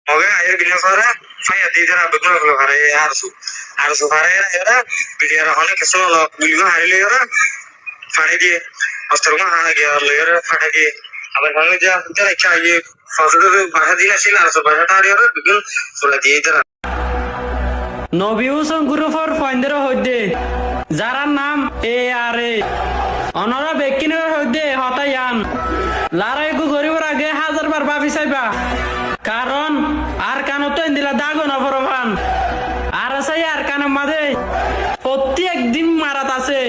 Oke, ayo video fare, faya di dara betul betul fare harus fare ya, video orang kesel lo, video hari le ya, fare di, asalnya hana gaya le ya, fare di, apa kalau jah, jadi kayak fase itu bahasa dia sih harus bahasa tadi ya, betul, sudah di dara. নবী হুসেন গ্রুপের finder হইতে যার নাম ARA অনরা বেকিনের হইতে হতায়ান লারাই গু গরিবের আগে হাজার বার ভাবি চাইবা কারণ আর কানো তো দিলা দাগো না ফরফান আর আছে আর কানের মাঝে প্রত্যেক দিন মারাত আছে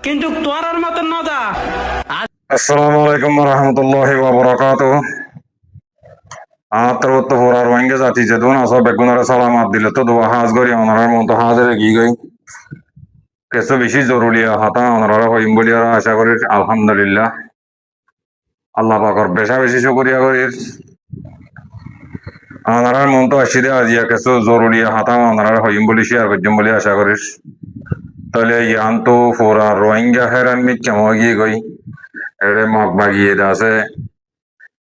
কিন্তু তোর মতন নদা। আসসালামু আলাইকুম ওয়া বারাকাতুহু। আত্রবত ফোরার ওয়াঙ্গে জাতি যেদুন আসো বেগুনারে সালামাত দিলে তো দোয়া হাজ গরি অনারার মতো হাজারে গি গই কিছু বেশি জরুরি হাতা অনারা হইম বলি আর আশা করি আলহামদুলিল্লাহ আল্লাহ পাকর বেশা বেশি শুকরিয়া করি অনারার মন তো আসি দে আজিয়া কিছু জরুরি হাতা অনারার হইম বলি শেয়ার করছিম বলি আশা করিস তাহলে ইয়ান তো ফোরার রোহিঙ্গা হেরান মি কেমন গিয়ে গই এড়ে মগ বাগিয়ে আছে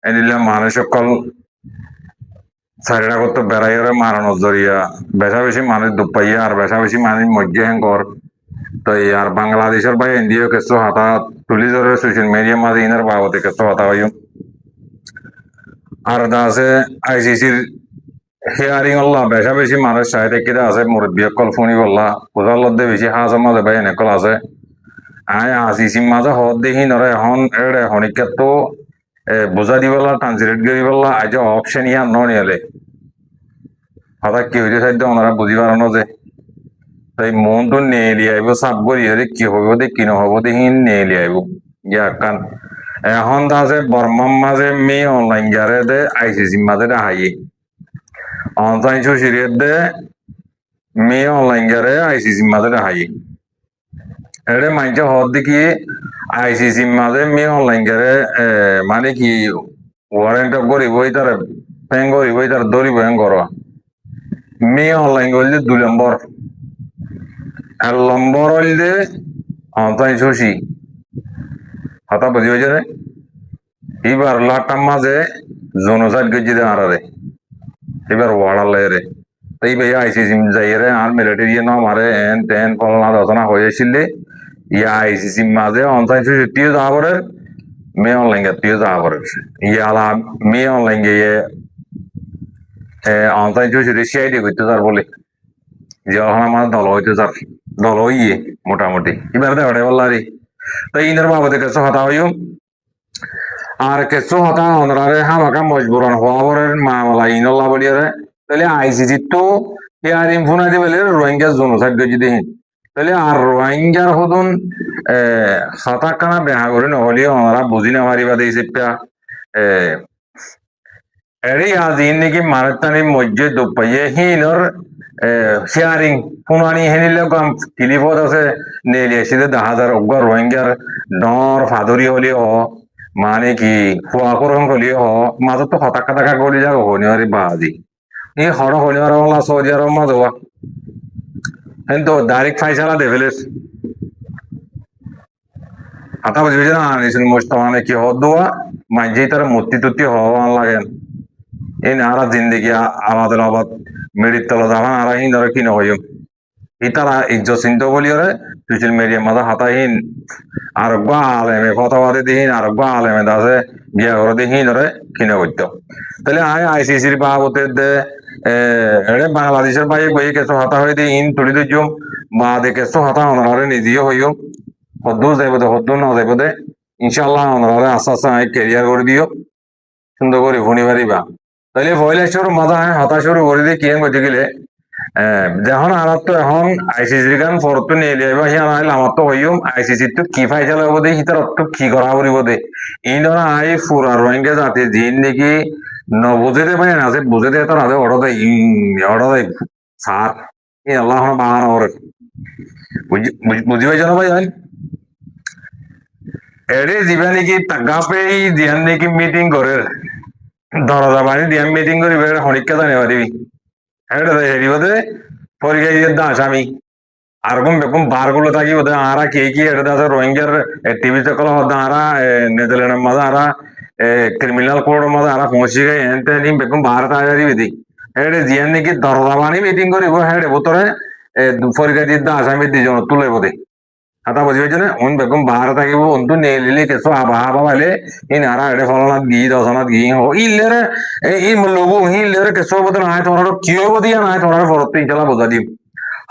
এদিলে মানুষ সকল সাইডা করতে বেড়াইয়ারে মারানোর জরিয়া বেশা বেশি মানুষ দুপাইয়া আর বেশা বেশি মানুষ মজ্জে হেঙ্কর তো আর বাংলাদেশের বা ইন্ডিয়া কিছু হাতা তুলি ধরে সোশ্যাল মিডিয়া মাঝে ইনার বাবদে কিছু হাতা হইম আর আছে ICCর হিয়ারিং আল্লাহ বেশা বেশি মানুষ সাইডে কিরা আছে মুরব্বী কল ফোনি বললা কোথার লদ্দে বেশি হাজার মাঝে ভাই এনেকল আছে আয় ICC মাঝে হদ দেখি নরে এখন এড়ে হনিকে তো বুঝা দিবলা ট্রান্সলেট করি বললা আজ অপশন ইয়া নিলে হঠাৎ কি হইতে চাইতে ওনারা বুঝি পারানো যে তাই মন তো নিয়ে লিয়াইব সাপ করি কি হইব দে কি নহব দেখি নিয়ে লিয়াইব ইয়া কান এখন আছে বর্মার মাঝে মে অনলাইন যারে দে ICC মাঝে হাই অনলাইন সুশিরিয়ে দে মে অনলাইন যারে ICC মাঝে হাই এড়ে মাইনছে হদ দেখি ICC মাঝে মে অনলাইন যারে মানে কি ওয়ারেন্ট করিব তার ফ্যাং করিব তার দরিব হ্যাং করবা মে অনলাইন করলে 2 নম্বর আর নম্বর হইলে অনলাইন শশী হাতা বুঝি হয়েছে রে এবার লাটার মাঝে জনসাইড গেছি রে আরে এবার ওয়াড়ালে রে তাই ভাই ICC যাই রে আর মিলিটারি ন মারে এন তেন ফলনা রচনা হয়েছিল ইয়া ICC মাঝে অনলাইন শশী টিও যাওয়া পরে মে অনলাইন টিও যাওয়া পরে ইয়ালা মে অনলাইন গিয়ে অনলাইন শশী CID করতে যার বলে যে আমার দল হইতে যার দল হইয়ে মোটামুটি এবার দেওয়াটা বললারি তাই ইনার বাবদে কিছু হতা হইও আর কিছু হতা অনরারে হামাকা মজবুরান হওয়া পরে মামলা ইনল্লা বলিয়ারে তাহলে ICC তো হিয়ারিং ফোনা দিবে রোহিঙ্গা জনসাইড গজি দেহিন তাহলে আর রোহিঙ্গার হদুন হতা কানা বেহা করে নহলে ওনারা বুঝি না পারিবা দিয়েছে এড়ে আজি নাকি মানতানি মজ্জে দুপাইয়ে হিনর শেয়ারিং পুনানি হেনিলে কাম টিলিপদ আছে নেলি এসে 10,000 অগ্গর রোহিঙ্গার ডর ফাদরি হলি হ মানে কি খোয়া করং হলি হ মাজত তো হতাকা টাকা গলি যাব হনিয়ারি বাজি এই হড় হনিয়ার ওলা সৌদি আরব মাজওয়া কিন্তু ডাইরেক্ট ফাইসালা দেভেলেস হাতা বুঝবে না নিশুন মুস্তামানে কি হদুয়া মাঝে তার মূর্তি তুতি হওয়া লাগেন এই নারা জিন্দগি আমাদের আবাদ মেডির তলা জামান আর হিন ধরে কি নহইম ইতারা ইজ্জত চিন্ত বলিওরে সোশ্যাল মিডিয়া মাঝে হাতাহীন আর আলেমে ফতোয়াদে দিহীন আর আলেমে দাসে বিয়া করে দিহীন ধরে কিনে করতো তাহলে ICCর বাবতে দে এড়ে বাংলাদেশের বাইরে বই কেসো হাতা হয়ে দিয়ে ইন তুলি দিজুম বা দে কেসো হাতা অনারে নিজেও হইও হদ্দু যাইব দে হদ্দু না যাইব দে ইনশাল্লাহ অনারে আস্তে আস্তে কেরিয়ার করে দিও সুন্দর করে ভুনি পারিবা তাহলে ভয়লা শুরু মাথা হতা শুরু করে দিয়ে কিয়ান করতে গেলে যখন আমার তো এখন ICCর গান ফরতো নিয়ে যাইব সিয়া নাহলে আমার তো হইম ICC তো কি ফাইজা লব দে সিতার অর্থ কি করা করিব দে এই ধরা ফুরা রোহিঙ্গা জাতি যিন নাকি নবুঝেতে পাই না বুঝেতে তো রাধে অর্ডার দেয় সার এই আল্লাহ বাঙানো ওর বুঝি পাইছ না ভাই এড়ে যাবা নাকি টাকা পেয়ে দিয়ান নাকি মিটিং করে দরজা বানি দিয়ান মিটিং করিবে হরিকা জানি পারিবি এটা হেরিব দে পরীক্ষা দিয়ে দা আসামি আর বেকুম বারগুলো থাকি বোধ আরা কে কি এটা আছে রোহিঙ্গার টিভি সকল হদ আরা নেদারল্যান্ডের মাঝে আরা ক্রিমিনাল কোর্টের মধ্যে আর পৌঁছে গিয়ে এনতে নিম বেগম ভারত আজারি বিধি হেডে জিয়ান নাকি দরদাবানি মিটিং করিব হেডে বোতরে পরীক্ষা দিতে আসামি দুজন তুলে বোধে হাতা বুঝি হয়েছে না উন বেগম ভারত থাকিব উন্তু নেলিলে কেসো আবা আবা পাইলে ই নারা হেডে ফলনাথ গি দশনাথ গি হো ইলেরে ই লোগো ইলেরে কেসো বোধ নাই তোমার কিয় বোধিয়া নাই তোমার ফরত ইনশাল্লাহ বোঝা দিম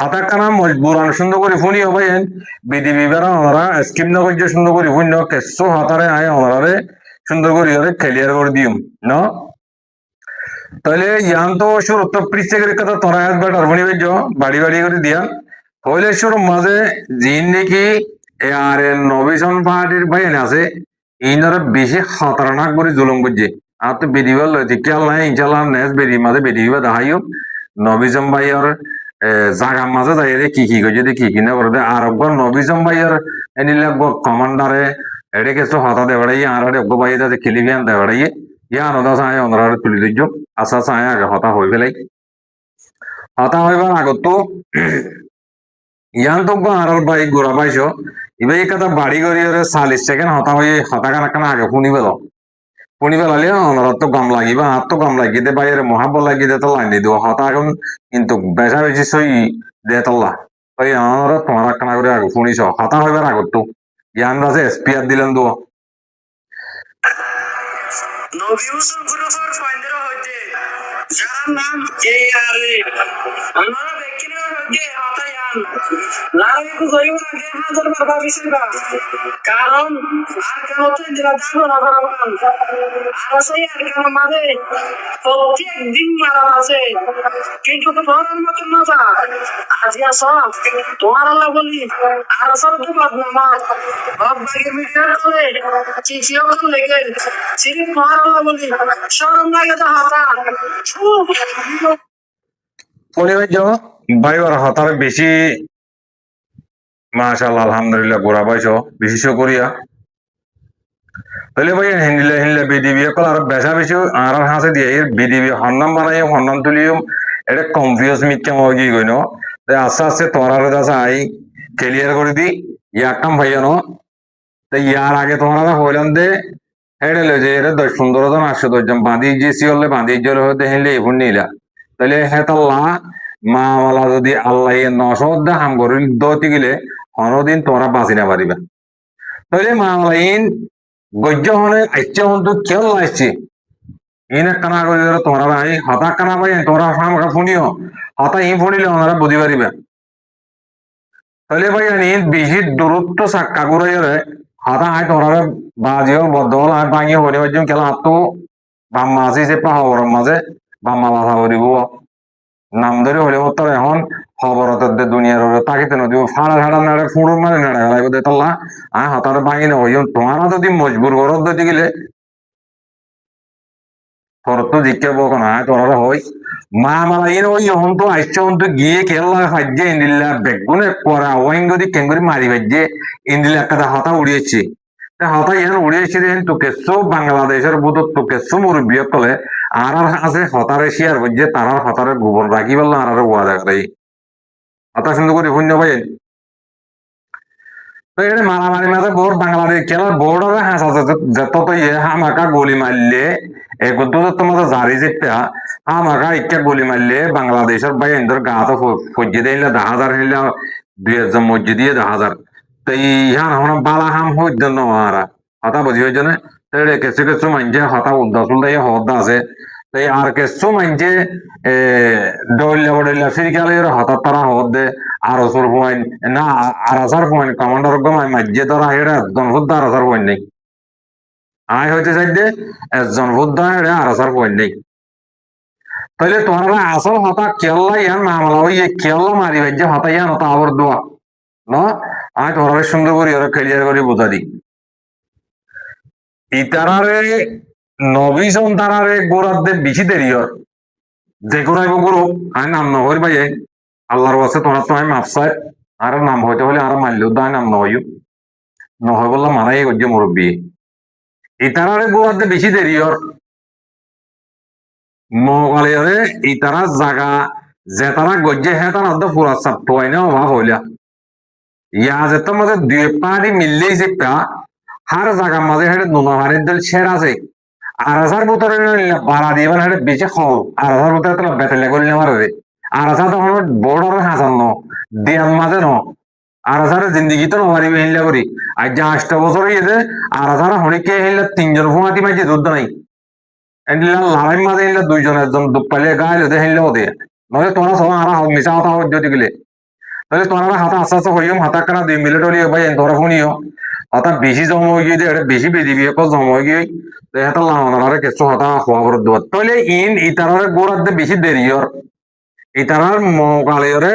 হাতা কানা মজবুরান সুন্দর করে ফোনি হবে বিডিবি বেড়া ওনারা স্কিম না করছে সুন্দর করে ফোন কেসো হাতারে আয় ওনারে সুন্দর করে ক্লিয়ার করে দিম ন তাহলে ইয়ান তো শুরু তো পৃষ্ঠে করে কথা তোরা একবার টারবনি বেজ বাড়ি বাড়ি করে দিয়া হইলে শুরু মাঝে জিন নাকি আর নবিশন পার্টির বাইন আছে ইনারা বেশি খতরনাক করে জুলুম করছে আর তো বেরিবার লইতে খেয়াল নাই ইনশাল্লাহ নেক্সট বেরি মাঝে বেরিবা দেখাইও নবিজম ভাইয়ার জাগার মাঝে যাই রে কি করছে কি কি না করে আর একবার নবিজম ভাইয়ার এনিলে কমান্ডারে এড়ে কিছু হতা দেবাড়াই আর ভাই খেলিবি আন দেবাড়াই ইয়ান ওদা চাই ওনারা তুলি দিচ্ছ আশা চাই আগে হতা হয়ে পেলাই হতা হইবার আগত তো ইয়ান তো আর ভাই গোড়া পাইছ এবার এই কথা বাড়ি করি 40 সেকেন্ড হতা হয়ে হতা কানা আগে শুনি পেলালে ওনারা তো গম লাগিবা আর তো গম লাগিয়ে বাইরে মহাব্ব লাগিয়ে দে তো লাইন দিয়ে দেবো হতা এখন কিন্তু বেশা বেশি সই দে তোলা তাই ওনারা তোমার কানা করে আগে শুনিস হতা হইবার আগত তো ইয়ান রাজে এসপিআর দিলেন দো নবিউসুল গ্রুপের ফাইন্ডার হইতে যার নাম এআরএ আমরা ব্যক্তির হইতে হতায়ান লাইকু গরিব আগে হাজার বার ভাবিছিবা কারণ আর কেন তো ইন্দিরা দাও না ভগবান আর সেই আর কেন মানে প্রত্যেক দিন মারা আছে কিন্তু তোমার মত না যা আজ আসো তোমার আল্লাহ বলি আর সব তো বাদনামা বাপ ভাইয়ের মিটার করে চিঠিও লেগে চিঠি তোমার আল্লাহ বলি শরম লাগে তো হাতা ভাই ওর হতারে বেশি মাশাআল্লাহ আলহামদুলিল্লাহ গোড়া পাইছ বিশেষ করিয়া তাহলে ভাই হিন্দিলে হিন্দিলে বিডিবি কল আর বেশা বেশি আর হাসে দিয়ে বিডিবি হন্নাম বানাই হন্নাম তুলিও এটা কনফিউজ মিথ্যা মগি গইন আস্তে আস্তে তোমার কাছে আই ক্লিয়ার করে দি ইয়ার কাম ভাইয়া ন ইয়ার আগে তোমার হইলাম দে হেডে লো যে এটা 10-15 জন 810 জন বাঁধি যেছি হলে বাঁধি জলে হতে হিলে এখন নিলা তাহলে হেতাল্লাহ মা মালা যদি আল্লাহ 900 হাম করিল দতি গেলে অনদিন তোমরা বাঁচি না পারিবা তাহলে মা মালাইন গজ্য হনে আচ্ছা হন্তু খেল আসছে ইনে কানা করে তোমরা ভাই হতা কানা ভাই তোমরা আমাকে শুনিও হতা ই শুনিলে ওনারা বুঝি পারিবা তাহলে ভাই বেশি দূরত্ব সাক্কা করে হতা আয় তোমরা বাজিও বদল আর ভাঙি হরি বাজিম খেলা হাতটো বাম্মা আছে সে পাহাড়ের মাঝে বাম্মা বাধা করিব নাম ধরে হলে তোর এখন খবরতের দুনিয়ার তাকিতে নদী ফাড়া ফাড়া নাড়ে ফুড়ুর মানে নাড়ে গেলাই দে তোলা আয় হতার ভাঙি না হইম তোমারা যদি মজবুর করত দিতে গেলে তোর তো জিজ্ঞাব কোন আয় তোরা হই মা মালা ইন ওই হন তো আইসছে হন তো গিয়ে খেলা খাইজে ইন্দিল্লা বেগুনে করা ওয়াইন যদি কেঙ্গুরি মারি ভাইজে ইন্দিল্লা একটা হতা উড়িয়েছে হতা ইয়ান উড়িয়েছে দেখেন তো কেসো বাংলাদেশের বুধ তো কেসো মুরব্বী কলে আর আছে হতারে শেয়ার বুঝছে তারা হতারে গোবর রাখি বললো আর ওয়া দেখাই হতা সুন্দর করে শূন্য ভাই তো এটা মারামারি মাঝে বোর বাংলাদেশ খেলার বোর্ড হবে হাঁস আছে যত তো ইয়ে হামাকা গুলি মারলে এগুলো তো তোমাদের জারি যেতে হামাকা ইচ্ছা গুলি মারলে বাংলাদেশের ভাই এদের গা তো ফজ্জে দিলে 10,000 হইলে 2,000 মসজিদ দিয়ে 10,000 তো ইহান হন বালা হাম হইত না হতা বুঝি হয়েছে না কিছু কিছু মানছে হতা উদ্দাস উল্দাই হদ্দা আছে তাই আর কিছু মানছে দৌড়লা বড়লা ফিরিকালের হঠাৎ তারা হদ দে আর ওসর পয়েন না আর আসার পয়েন কমান্ডার গমাই মাঝে ধরা হেরা জনভুদ্ধা আর আসার পয়েন নেই আয় হইতে চাই দে জনভুদ্ধা হেরা আর আসার পয়েন নেই তাহলে তোমরা আসল হতা কেল্লা ইয়ান মামলা ওই কেল্লা মারি ভাইজে হতা ইয়ান হতা আবার দোয়া ন আয় তোমরা সুন্দর করি ওরা ক্লিয়ার করে বোঝা দি ইতারারে নবীজন তারারে গোড়াতে বেশি দেরি হয় যে গোড়াইব গুরু আমি নাম নহর ভাই আল্লাহর কাছে তোমরা তো আমি মাপসাই আর নাম হইতে হলে আর মানলেও দায় নাম নহইও নহয় বললা মারাই করছে মুরব্বী ইতারারে গোড়াতে বেশি দেরি হয় মগালিয়ারে ইতারা জাগা যে তারা গজ্জে হ্যাঁ তারা অর্ধ পুরা চাপ হয় না অভাব হইলা ইয়া যেতে মাঝে 2 পাড়ি মিললেই যে হার জায়গার মাঝে হেঁটে নোনা হারের দল শের আছে আরাসার ভিতরে বাড়া দিয়ে মানে বেশি খাও আরাসার ভিতরে তো বেতলে করলে মারে রে আরাসা তো আমার বড় হাসান দিয়ার মাঝে আরাসার জিন্দগি তো নবারি হিল্লা করি আজ যে 8 বছর হয়েছে আরাসার হরিকে হিল্লা 3 জন ফুমাতি মাঝে দুধ নাই এন্ডিলা লড়াই মাঝে হিল্লা 2 জন একজন দুপালে গায়ে ওদের হিল্লা ওদের নইলে তোরা সব আরা মিশা কথা যদি গেলে তাহলে তোরা হাতে আস্তে আস্তে হইম হাতা কানা 2 মিনিট হলিও ভাই তোরা শুনিও হঠাৎ বেশি জমা হয়ে গিয়ে এটা বেশি বেদি বিয়ে কল জমা হয়ে গিয়ে এটা লাউনারে কিছু হতা হওয়া বড় দোয়া তাহলে ইতারারে গোড়াতে বেশি দেরি ওর ইতারার মকালেরে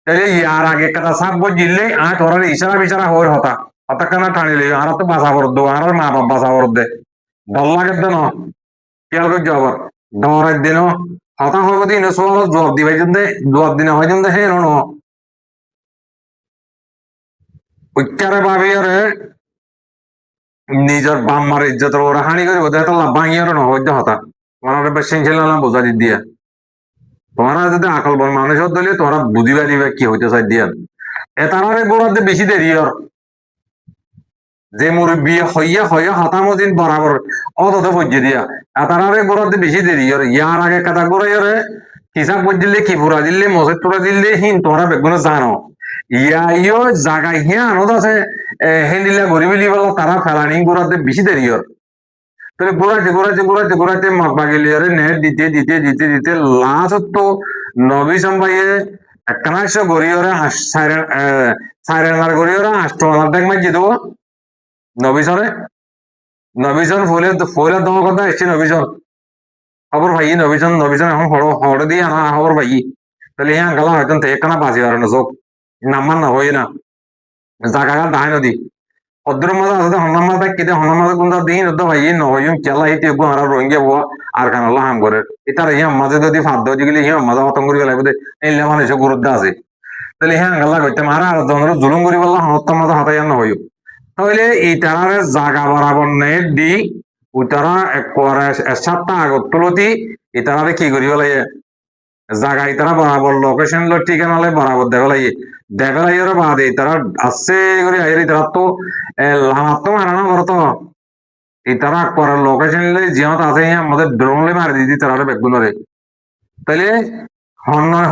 তাহলে ইয়ার আগে কথা সাপ জিললে আর তোরা ইশারা বিশারা হওয়ার হতা হতা কানা টানিলে আর তো বাসা বড় দো আর মা বাপ বাসা বড় দে ডল লাগে দেন খেয়াল করে যাবার ডরের দিন হতা হইব দিন সব জবাব দিবাই জন্য জবাব দিনে হয় জন্য হে ন উচ্চারে ভাবি আরে নিজের বাম্মার ইজ্জতের ওরা হানি করিব দেখা ভাঙিয়ারও না হইতে হতা তোমার বেশ ছিল না বোঝা দি দিয়া তোমরা যদি আকল বল মানুষের দলে তোমরা বুঝি পারিবে কি হইতে চাই দিয়া এ তারারে গোড়াতে বেশি দেরি আর যে মুরব্বী হইয়া হইয়া হতামদিন বরাবর অতত পর্যে দিয়া তারারে গোড়াতে বেশি দেরি আর ইয়ার আগে কাটা গোড়াইয়ারে হিসাব দিলে কি পুরা দিলে মসজিদ পুরা দিলে হিন তোমরা বেগুন জানো ইয়ো জাগাই হিয়া আনত আছে হেন্দিলা গরিবি বলা তারা ফেলানি গোড়াতে বেশি দেরি আর তাহলে গোড়াতে মাক বাগিলি আরে নেট দিতে দিতে দিতে দিতে লাস্ট তো নবী সম্পাইয়ে একখানা গড়িয়রে সাইরেনার গড়িয়রে 8 দেখ মাই দেবো নবীজন ফুলের দমা কথা এসছে নবীজন খবর ভাই নবীজন এখন হড়ে দিয়ে আনা খবর ভাই তাহলে হ্যাঁ গেলাম হয়তো একখানা বাঁচি আর না চোখ নাম্বার না হই না জাগা দাহাই নদী অদ্র মাঝে আছে হন্নার মাঝে কেটে হন্নার মাঝে কোন দিন তো ভাই নহইম কেলা এই টেবু আর রোহিঙ্গা বুয়া আর কানাল্লা হাম করে এটার ইয়া মাঝে যদি ফাঁদ দিয়ে গেলে ইয়া মাঝে হতম করি গেলে এই মানুষ গুরুত্ব আছে তাহলে হ্যাঁ গেলা করতে মারা আর জনের জুলুম করি বললাম হত্যার মাঝে হাতাই নহইম তাহলে এই তারা জাগা বরাবর নেট দি ওইতারা একবারে 7টা আগত তুলতি ইতারা কি করিব লাগে জাগা ইতারা বরাবর লোকেশন লো ঠিকানা লাই বরাবর দেবে লাগে দেবে লাগে বাদে তারা আসছে করে আইরে তারা তো লামাত তো মারানো করতো ইতারা একবারে লোকেশন লাই জিয়াত আছে আমাদের ড্রোন লে মারি দিদি তারা বেগুনরে তাহলে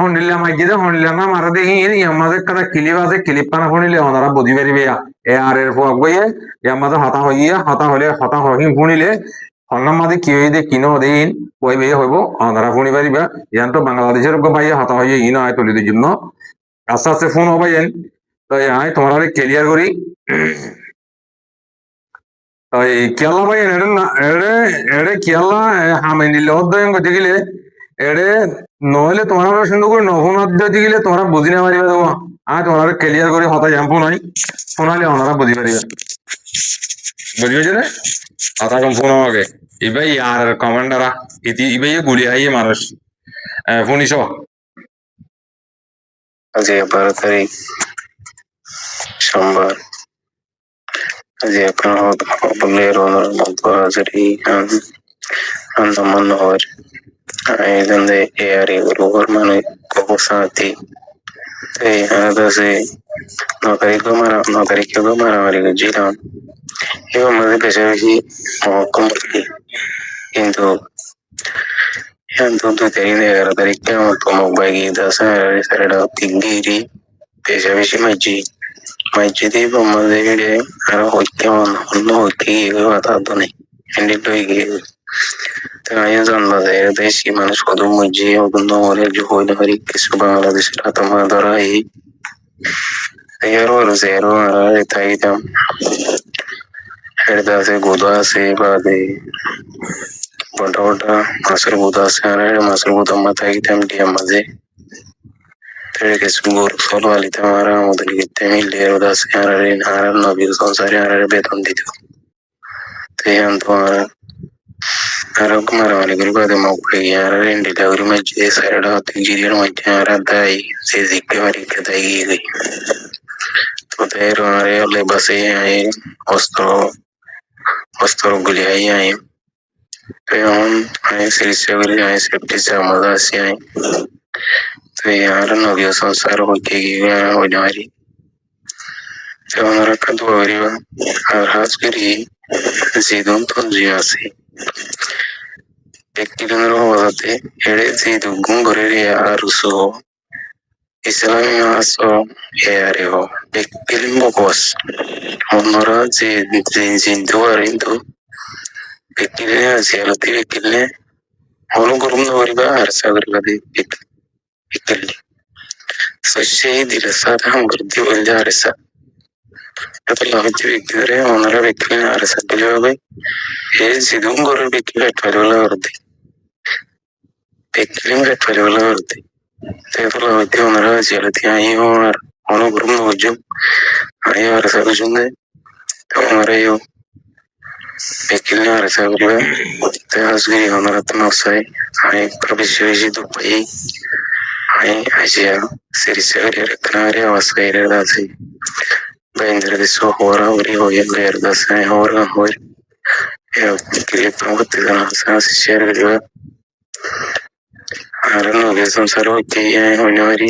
হন্ডিলা মাইকে হন্ডিলা না মারা দেখি আমাদের কাটা ক্লিপ আছে ক্লিপ পানা শুনিলে ওনারা বুঝি পারিবে এ আর এর ফোক বইয়ে আমাদের হতা হইয়া হতা হলে হতা হহি শুনিলে হন্নার মাঝে কি হয়ে কিনো দিন বই বেয়ে হইব ওনারা শুনি পারিবা ইয়ান তো বাংলাদেশের পাইয়া হতা হইয়া ই নয় তুলিদের জন্য আস্তে আস্তে ফোন হবাই তো আয় তোমার ক্লিয়ার করি কেলা ভাই এড়ে কেলা হামে নিলে অধ্যয়ন করতে গেলে এড়ে নহলে তোমার সুন্দর করে নফোনাত দিতে গেলে তোমরা বুঝি না পারিবা দেবো আর তোমার ক্লিয়ার করে হতা জাম্প নাই শোনালে ওনারা বুঝি পারিবা বুঝি পেয়েছে রে হতা কম ফোন আমাকে এবার আর কমান্ডারা এবার গুলি হাইয়ে মানুষ শুনিস আজ 12 তারিখ সোমবার আজ আপনার বলের মধ্যে হাজারি আন্দামান হওয়ার ಇದೊಂದು ಯಾರಿ ಊರ್ ಮನೆ ಸಾತಿ নগরিকে মারামারি ছিলাম এবং আমাদের বেশি কমপ্লিট কিন্তু 11 তারিখে মতো বাইক সারা তিনগিরি বেশি মাইজি আমাদের আরো হইতে অন্য হইতে কথা নেই হ্যান্ডেল হয়ে গিয়ে তাই জানলা যায় দেশি মানুষ কত মজি নগরে হইলে পারি কিছু বাংলাদেশের আত্মা ধরা এই zero তাই দাম হেডদা আছে গোদা আছে বাদে বড় বড় মাছের গোদা আছে আর মাছের গোদা মাথায় দিতাম ডিয়াম মাঝে তাই কিছু গরু সলওয়ালি তামারা আমাদের গিতে মিলে রোদা আছে আর নবী সংসারে আর বেতন দিত তাই তোমার Araw kumarawan ni Gulbado Mawpay Yara and Delivery Majid Sarada Tigiri Majara Dai Zizik Marika Dai to there are Lebase Ostro Gulia Peon I see several I safety Samadasi they are no use on Saraki Odari Teonaraka Doriva Ar Haskiri Zidon Tonjiasi ব্যক্তিজনের অবাধে এড়ে যে দুগুণ করে আরুসো ইসলামী মাসো এয়ারেও ব্যক্তিলিম bucks অন্যরা যে জিন্দু আর হিন্দু ব্যক্তিলে জিয়ালতি ব্যক্তিলে অনুকরণ করিবা আর সাগরিবা ব্যক্তিলে সেই দিরসাত হাম করতে বললে আরেসা এত লাভিত ব্যক্তিরে অন্যরা ব্যক্তিলে আরেসা দিলে হবে এই জিদুম করে ব্যক্তিলে ফেরওয়ালা করতে ব্যক্তিলিম ফেরওয়ালা করতে Teatro de honra hacia la tía y honor, honor por un hoyo, ahí ahora se acuerda, te honra yo, pequeño ahora se acuerda, te has querido honor a tu masai, ahí propicio y tu país, ahí allá, se vería canaria o se iría así, vender de su hora, y el verdad se ahora, hoy, que le pongo te dan las si se arregla. Ahora no, que son solo que ya es una hora.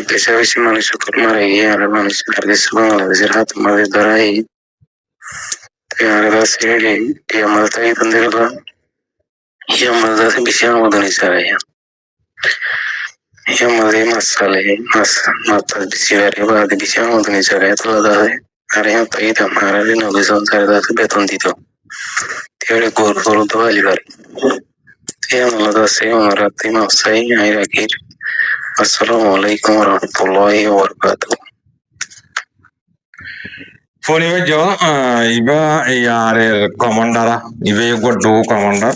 Pese a veces me hizo colmar y ahora me hizo dar de su mano, de ser rato más de dar ahí. Ahora sí, y a más de ahí donde va. Y a más de ahí se llama modernizar ella. Y a más de más sale, más tal vez si arriba de se llama modernizar ella toda la de. Ahora ya está ahí, ahora no, que son sardas de betondito. Tiene corro todo el lugar. Ya no lo sé, ahora te más ahí, ahí aquí. Assalamualaikum warahmatullahi wabarakatuh. ফণিবাজ্য ইবা ইয়ারের কমান্ডারা ইবে গড্ডু commander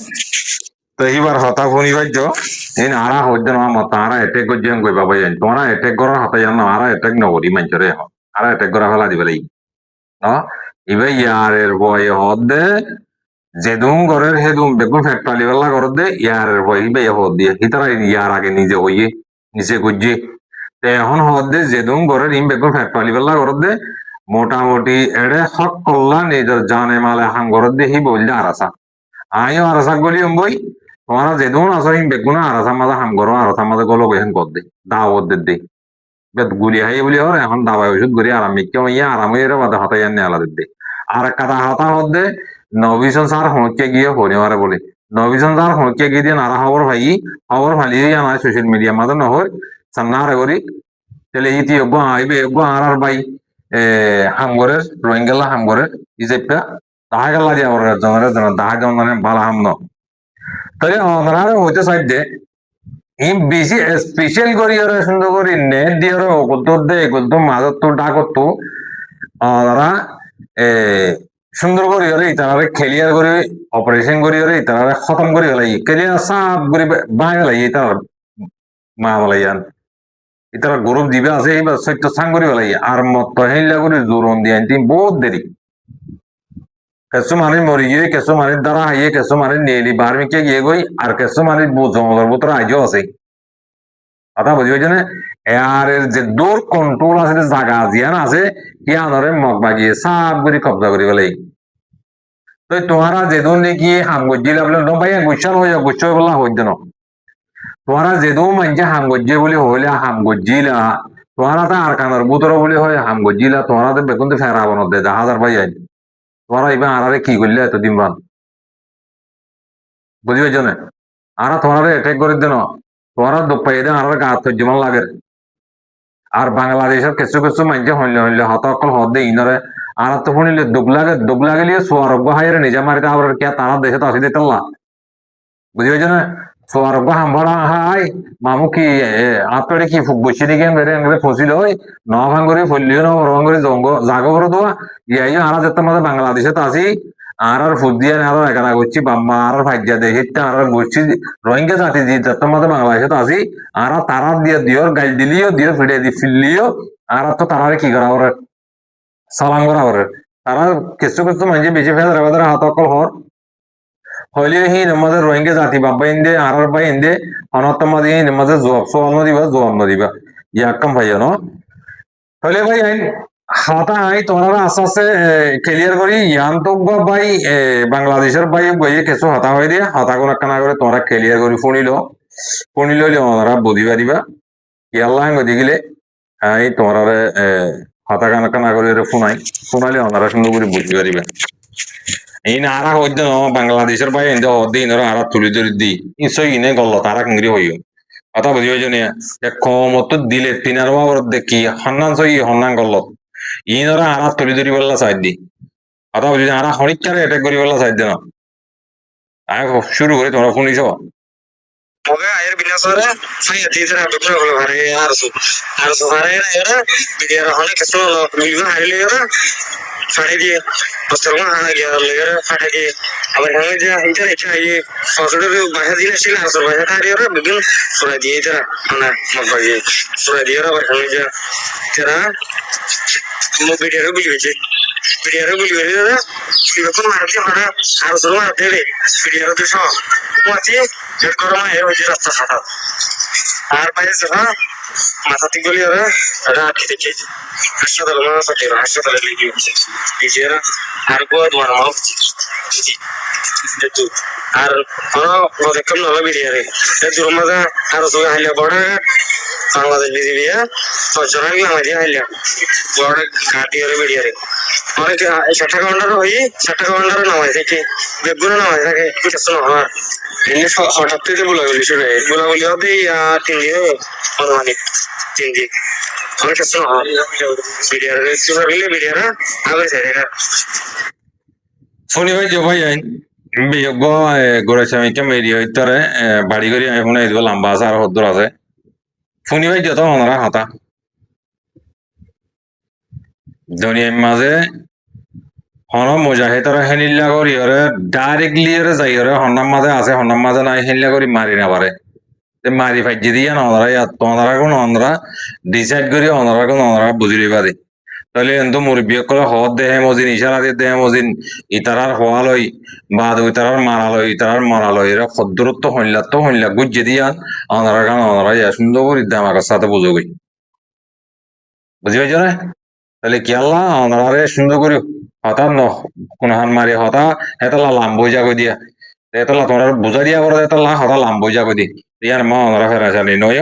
তো এইবার হতা ফণিবাজ্য in আরা হজ্জ না মত আরা এটেক গজ্জেন কই বাবা জান তোরা এটেক করার হতা জান না আরা এটেক নগরি মানচরে আরা এটেক করা ফেলা দিবেলাই ন ইবে ইয়ারের বয় হদে যেদুম ঘরের হেদুম বেগুন ফ্যাক্টরি বেলা করে দে ইয়ারের বয় ইবে হদ দিয়ে হিতারা ইয়ার আগে নিজে হইয়ে নিচে গুজে এখন হদে যেদুম ঘরের ইম বেগুন ফ্যাক্টরি বেলা করে দে মোটামুটি এড়ে হক করলা নিজের জানে মালে হাং ঘর দে হি বললে আরাসা আইও আরাসা গলি বই তোমারা যেদুম আসো ইম বেগুন আরাসা মাঝে হাং ঘর আরাসা মাঝে গলো গেহেন কর দে দাওয়াত দে বেদ গুলি হাই বলি হর এখন দাবাই ওষুধ ঘুরি আরাম মিকে ইয়া আরাম হইরে বাদে হতাই আনে আলাদা দে আর একটা হতা হদে নবিশন স্যার হঁকে গিয়ে হরিমারে বলে নবিশন স্যার হঁকে গিয়ে দিয়ে নারা খবর ফালিয়ে জানা সোশ্যাল মিডিয়া মাঝে নহর সান্নারে করি তাহলে ইতি আইবে আর বাই হামগরের রোহিঙ্গালা হামগরের ইজেপা তাহা গেলা দিয়া ওর জনের জন তাহা জন মানে ভালো হাম ন তাহলে অনারে হইতে সাইডে ইম বেশি স্পেশাল করি ওরা সুন্দর করি নেট দিয়ে ওরা ওগুদ্দর দে এগুদ্দর মাজত তো ডাকত তো ওরা সুন্দর করি হলে তারা খেলিয়ার করে অপারেশন করি হলে তারা খতম করি হলাই খেলিয়ার সাপ করে বাই হলাই তার মা বলাইয়ান তারা গরম দিবে আছে এইবার সত্য সাং করি হলাই আর মত হেলা করে জোরন দিয়ে আনতে বহুত দেরি কেসু মানে মরি গিয়ে কেসু মানে দ্বারা হাইয়ে কেসু মানে নেলি বার্মিকে গিয়ে গই আর কেসু মানে জঙ্গলের ভিতরে আইজও আছে কথা বুঝি পাইছে না এর যে দূর কন্ট্রোল আছে জায়গা জিয়ান আছে ইয়ানরে মগ বাগিয়ে সাপ করে কবজা করি বলে তো তোমারা যেদুন নাকি হামগজ্জিলা বলে ন ভাইয়া গুচ্ছাল হয়ে যাও গুচ্ছ বলা হইতে ন তোমারা যেদু মানছে হামগজ্জে বলে হইলে হামগজ্জিলা তোমারা তো আর কানার বুতর বলে হয় হামগজ্জিলা তোমারা তো বেগুন তো ফেরা বনত দে হাজার ভাই আই তোমারা এবার আরারে কি করলে এতদিন বান বুঝি পাইছ না আর তোমারা অ্যাটাক করে দেন তোমারা দোপাই দেন আর গা তর্জমান লাগে আর বাংলাদেশের কিছু কিছু মানছে হইলে হতকল হদে ইনরে আর তো শুনিলে দুগ লাগলে সোয়ারজ্ঞ হাইরে নিজে মারিতে আবার কে তারা দেশে তো আসি দিতে বুঝি পাইছ না সোয়ারজ্ঞ হাম্বড়া হাই মামু কি আপনারে কি বসে দিকে ফসিল হয় ন ভাঙ্গরি ফলিও ন ভাঙ্গরি জঙ্গ জাগো করে দেওয়া ইয়াই আর যেতে মাঝে বাংলাদেশে তো আসি আর ফুদিয়া আর এখানে করছি বাম্মা আর ভাগ্যা দেখি আর করছি রোহিঙ্গা জাতি দি যেতে মাঝে বাংলাদেশে তো আসি আর তারা দিয়ে দিও গাইল দিলিও দিও ফিরে দি ফিরলিও আর তো তারা কি করা ওরে সালাম করা ওরে তারা কিছু কিছু মানুষ বেশি ফেলে বাজারে হাত অকল হর হইলে হি নমাজে রোহিঙ্গা জাতি বাবা ইন্দে আর বাই ইন্দে অনত্তম মাঝে হি নমাজে জবাব দিবা ইয়াকাম ভাইয়া ন হইলে ভাই আইন হাতা আই তোমরা আস্তে আস্তে ক্লিয়ার করি ইয়ান তো ভাই বাংলাদেশের ভাই বইয়ে কিছু হতা হয়ে দিয়ে হতা কোন কানা করে তোমরা ক্লিয়ার করি শুনিল ওনারা বুঝি পারিবা ইয়াল্লাহ গদি গেলে আই তোমরা হতা কানা করে শুনাইলে ওনারা সুন্দর করে বুঝি পারিবা এই না আরা হইতে ন বাংলাদেশের বাইরে এনে হদ্দি ইনর আরা তুলি তুলি দি নিশ্চয় ইনে গল্ল তারা কিংরি হইও কথা বুঝি হইছো নি কমত দিলে তিনার বাবর দেখি হন্নান সই হন্নান গল্ল ইনর আরা তুলি তুলি বললা সাইড দি কথা বুঝি আরা হরিকারে এটাক করি বললা সাইড না আয় শুরু করে তোমরা শুনিছ Moga air binasara saya tidak ada beberapa kalau hari harus hari era biar orang kesel lo minggu hari era hari dia pastor mah hari era hari dia abar hari dia incar itu hari pastor itu bahasa dia sih harus bahasa hari era begini surah dia itu mana mau dia surah dia abar hari dia cara mau bicara beli era beli pun harusnya mana harus rumah ada deh bicara itu so masih Karma এর ওই যে রাস্তা সাদা আর বাইরে যাবা মাথা থেকে গলি ওরা রাখি থেকে হাসপাতাল মা সাথে হাসপাতালে লিখে নিজেরা আর গোয়া দোয়ার মাও যেতু আর ওরা দেখলাম নলা বেরিয়ে রে দূর মাঝে আর সবাই হাইলে বড় বাংলাদেশ বিজেপিয়া সজরাই আমাদের হাইলে বড় কাটি ওরে বেরিয়ে রে অনেক 60 ঘন্টার হই 60 ঘন্টার নামাই থেকে বেগুন নামাই থাকে কিছু শোনো ini hঠাৎ থেকে বলাবলি শুনে বলাবলি হবে 3 দিন অনুমানিক 3 দিন অনেক কিছু ভিডিওর ভিডিওরা আগে সেটা শুনি ভাই যে ভাই আইন বিয়োগ গড়েছে আমি কে মেরিও ইতরে বাড়ি করি আমি শুনে দিব লম্বা আছে আর হদ্দর আছে শুনি ভাই যত ওনারা হাতা দুনিয়ার মাঝে হন মুজাহিদরা হেনিল্লা করি ওরে ডাইরেক্টলি ওরে যাই ওরে হন্নার মাঝে আছে হন্নার মাঝে নাই হেনিল্লা করি মারি না পারে মারি ফাইজি দিয়া না ওনারা তোনারা কোন ওনারা ডিসাইড করি ওনারা কোন ওনারা বুঝি পারে তাহলে কিন্তু মুরব্বী করে হদ দেহে মজিন ইশারা দিয়ে দেহে মজিন ইতারার হওয়া লই বা ইতারার মারা লই ইতারার মারা লই এরা খদ্দরত্ব হইলা গুজ্জে দিয়া ওনারা কারণ ওনারা সুন্দর করি আমার সাথে বুঝো গই বুঝি পাইছ না তাহলে কি আল্লাহ ওনারা সুন্দর করি হঠাৎ ন কোনহান মারি হতা হেতলা লাম্বই যাগো দিয়া হেতলা তোমরা বুঝা দিয়া করে হেতলা হতা লাম্বই যাগো দি ইয়ার মা ওনারা ফেরা চালি নয়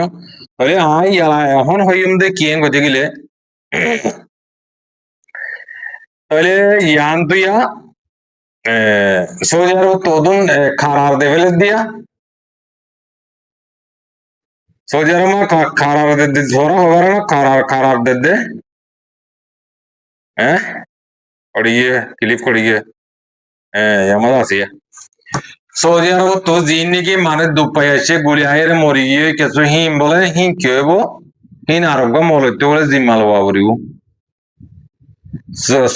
তাহলে আই ইয়ালা এখন হইম দে কিয়েন গতি গিলে তাহলে ইয়ান তুইয়া সৌদি আরব তদুন খারার দেবেলে দিয়া সৌদি আরব খারার দে ধরা হবে না খারার দে হ্যাঁ করিয়ে ক্লিপ করিয়ে আমার আছে সৌদি আরব তো জিন নাকি মানে দুপাই আছে গুলি আয়ের মরি গিয়ে কিছু হিম বলে হিম কি হইব হিন আরব মলতে বলে জিম্মাল বাবরিব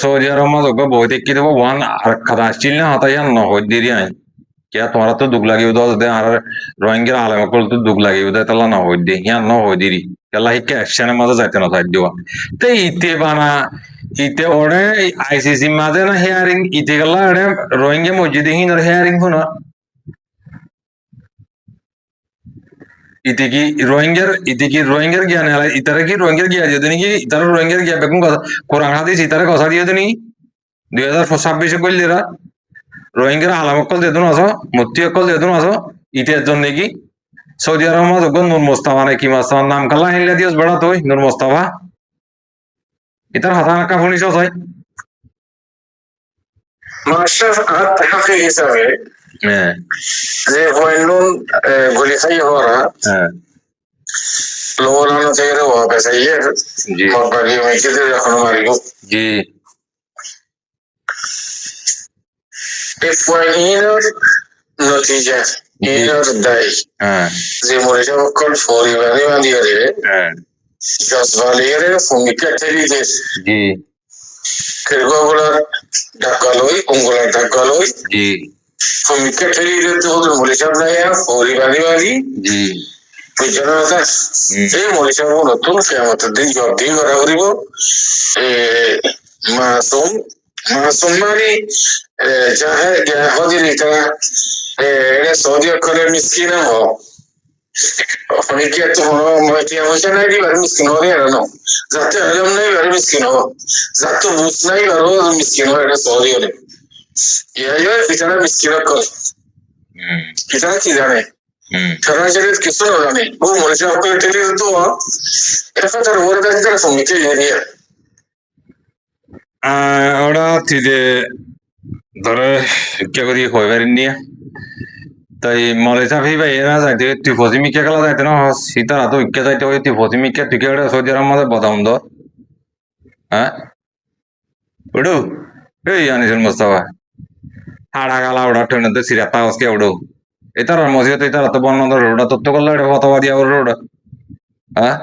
সৌদি আরব মাঝে বই দেখি দেবো ওয়ান আর খাতা আসছিল না হাতাই আর নহর দেরি আই क्या तुम्हारा तो दुख लगी उधर दे आर रोहिंग्या आलम को तो दुख लगी उधर तला ना हो दे यहाँ ना हो देरी कला ही एक्शन मजा जाते ना था दिवा ते इते बाना इते ओडे आईसीसी माजे ना हियरिंग इते कला ओडे रोहिंग्या मस्जिद ही ना हियरिंग हो ना इते की रोहिंग्या गया ना इतर की रोहिंग्या गया जो नहीं की इतर रोहिंग्या गया बेकुम का कुरान हदीस इतर का सारी जो नहीं 2026 को ले रहा রোহিঙ্গার আলাম অকল যেদিন আছো মূর্তি অকল যেদিন আছো ইতিহাস জন্য কি সৌদি আরব মাঝে নূর মোস্তাফা নাকি মাস্তাফার নাম কালা হিল্লা দিওস বেড়া তুই নূর মোস্তাফা ইতার হাতা নাকা শুনিস হয় মাস্টার হাফি হিসাবে যে হইনুন গুলি খাই হরা লোলানো থেকে ও পেছাইয়ে জি মগবাগি মেকিতে এখন মারিগো জি ইফওয়াইনার নতিজা ইনার দাই যে মরিজা কল পরিবারে বাঁধিয়ে জজবালিয়ে ফুমিকা তেলিদে জি কেরগোগুলার ঢাকালই উঙ্গুলার ঢাকালই জি ফুমিকা তেলিদে তো মরিজা নাই পরিবারে বাঁধি জি বুঝানোটা এই মরিজা নতুন কিয়ামতের দিন জব্দি করা করিব মাসুমানি যাহে হদিরিটা এটা সৌদি করে মিসকিন হো অনেকে তো মাটিয়া হইছে না এবার মিসকিন হবে আর না যাতে আলম নাই আর মিসকিন হো যাতে বুঝ নাই আর মিসকিন হয় এটা সৌদি হলে ইয়া পিছানা মিসকিন কর পিছানা কি জানে সরাসরি কিছু না জানে ও মরিচা করে টেলি তো এটা তার ওর কাছে তার সঙ্গে এরিয়া ahora ti de ধরে শিক্ষা করি হয়ে পারিনি তাই মলে চাপি ভাই এরা যাইতে তুই ফজিমিকে গেলা যাইতে না সীতারা তো ইকে যাইতে ওই তুই ফজিমিকে তুই কে সৌদি আরব মাঝে বদাম দ হ্যাঁ উড়ু এই আনিসুল মুস্তাফা হাড়া গালা ওটা ট্রেনেতে সিরাতা আজকে উড়ু এটার মসজিদ এটার তো বর্ণনা রোডা তত্ত্ব করলে এটা ফতোয়া দিয়া রোডা হ্যাঁ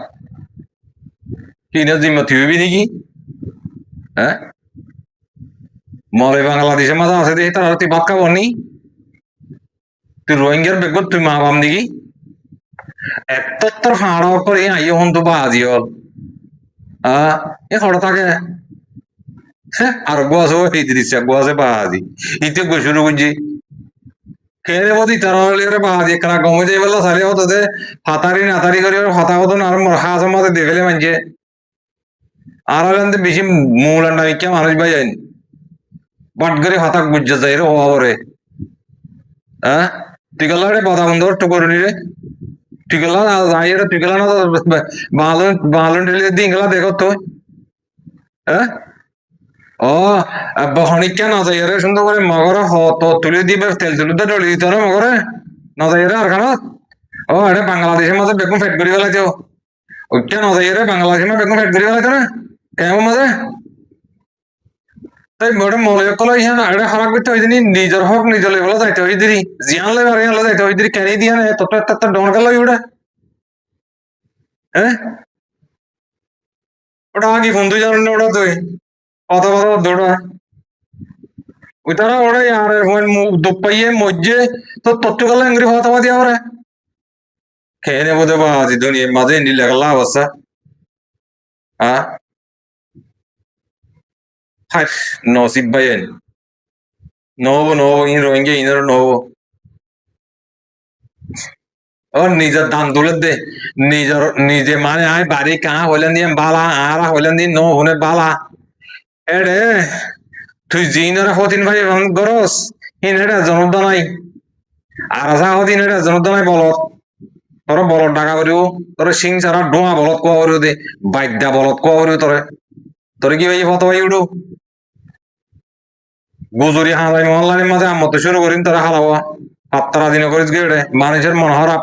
কি না জিম্মা তুই হবি নাকি হ্যাঁ মলে বাংলাদেশের মাঝে আছে দেখি তারা তুই ভাত খাবো নি তুই রোহিঙ্গার বেগত তুই মা বাম দিকি এত তোর হাড়া করে আইও হন তো বাজি হল এ হড় থাকে হ্যাঁ আর গোয়াছে ওই দিচ্ছে গোয়াছে বাজি ইতে গো শুরু করছি খেয়ে বদি তারা হলে বাজি কারা গমে যাই বললো সারি হতো দে হাতারি নাতারি করে হতা হতো না আর হাঁস মাঝে দেখলে মানছে আর হলে বেশি মূল আন্ডা কে মানুষ ভাই যায়নি বাট করে হতাক বুঝে যায় রে হওয়া রে হ্যাঁ তুই গেল রে বাধা বন্ধ টুকুরি রে তুই গেল যাই রে তুই গেল না বালুন বালুন ঠেলে দিন গেলা দেখো তো হ্যাঁ ও বহনি কে না যাই রে সুন্দর করে মগরে হত তুলে দিবে তেল তুলে তো ডলি দিত না মগরে না যাই রে আর খানা ও আরে বাংলাদেশের মধ্যে বেগুন ফেট করি ফেলাইছো ওইটা না যাই রে বাংলাদেশের মধ্যে বেগুন ফেট করি ফেলাইছো না কেমন মাঝে তাই মোটে মলে কল ইহান আরে খারাপ করতে হইদিনি নিজের হক নিজের লেভেল যাইতে হইদিনি জিয়ান লেভেল আর ইয়ান যাইতে হইদিনি কেন দিয়া না তত তত ডন গেল ইউডা হ্যাঁ ওটা আগে ফোন তুই জানেন না ওটা তুই কথা কথা দৌড়া ওই তারা ওরা আর মুখ দুপাইয়ে মজ্জে তো তত্ত্ব গেল ইংরি কথা বাদি আমরা খেয়ে নেবো দেবো আজি দুনিয়া মাঝে নিলে গেল অবস্থা হ্যাঁ হাই নসিব ভাইয়েন নহব নহব ইন রোহিঙ্গা ইনারও নহব ও নিজের দান তুলে দে নিজের নিজে মানে আয় বাড়ি কাহা হইলেন দিয়ে বালা আরা হইলেন দিয়ে ন হনে বালা এড়ে তুই জিনারা হতিন ভাই গরস হিন এটা জনতা নাই আর আসা হতিন এটা জনতা নাই বলত তোর বলত ডাকা করিব তোর সিং সারা ডোয়া বলত কোয়া করিব দে বাইদা বলত কোয়া করিব তোরে তোরে কি ভাই হত ভাই উঠু গুজরি হালাই মহল্লার মাঝে আমত শুরু করিম তারা হালাওয়া হাত্তারা দিন করিস গেড়ে মানুষের মন খারাপ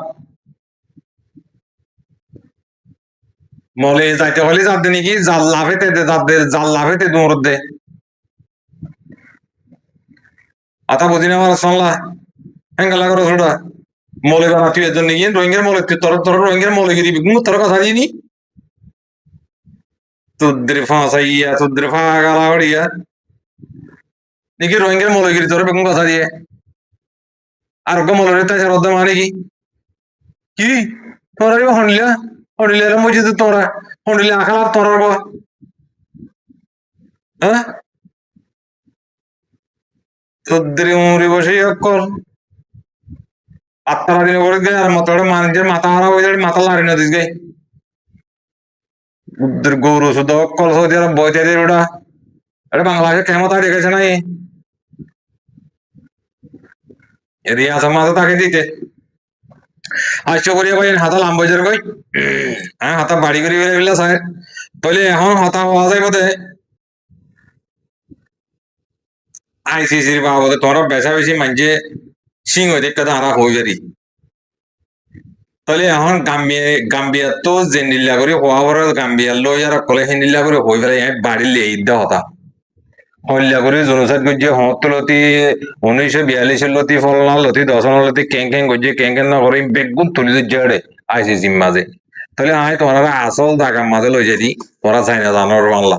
মলে যাইতে হলে যাতে নাকি জাল লাফেতে দে যাদের জাল লাফেতে দৌড় দে আতা বুঝি না আমার সাল্লা হেঙ্গালা করো ছোটা মলে বানা তুই এর জন্য গিয়ে রোহিঙ্গার মলে তুই তোর তোর রোহিঙ্গার মলে গিয়ে দিবি তোর কথা দিয়ে নি তোদের ফাঁসাইয়া তোদের ফা গালা হড়িয়া দেখি রোহিঙ্গার মলে গিয়ে তোর বেগুন কথা দিয়ে আর ওকে মলে রেতে আছে রদ্দ মানে কি তোরা হনলিয়া হনলিয়া মসজিদে তোরা হনলিয়া আখালা তোরা হ্যাঁ তোদের উমরি বসে কল আত্মারা দিন করে গে আর মতো মানুষের মাথা হারা হয়ে যাবে মাথা লাড়ি না দিস গে উদ্দের গৌর শুদ্ধ কল সৌদি আরব বইতে দিয়ে ওটা এটা বাংলাদেশে ক্ষমতা রেখেছে না এদিকে আসাম মাথা তাকে দিতে আশা করিয়া ভাই হাতা লাম্বাইজার কই হ্যাঁ হাতা বাড়ি করে বেলে স্যার তাহলে এখন হতা হওয়া যায় বোধে আইসিসির বাবদে তোমরা বেশা বেশি মানছে সিং হয়ে দেখতে তারা হয়ে যারি তাহলে এখন গাম্বিয়া তো যে নীলা করে হওয়া বড় গাম্বিয়ার লই আর কলে সে নীলা করে হয়ে ফেলে বাড়ি লে ঈদা হতা হল্লা করে জনসাদ গজ্জে হতলতি 1942 লতি ফলনা লতি 10 লতি ক্যাং ক্যাং গজ্জে ক্যাং ক্যাং না করে বেগুন তুলি জড়ে আইসিসি মাঝে তাহলে আয় তোমরা আসল জায়গা মাঝে লই যাই তোরা চাই না জানোর বাংলা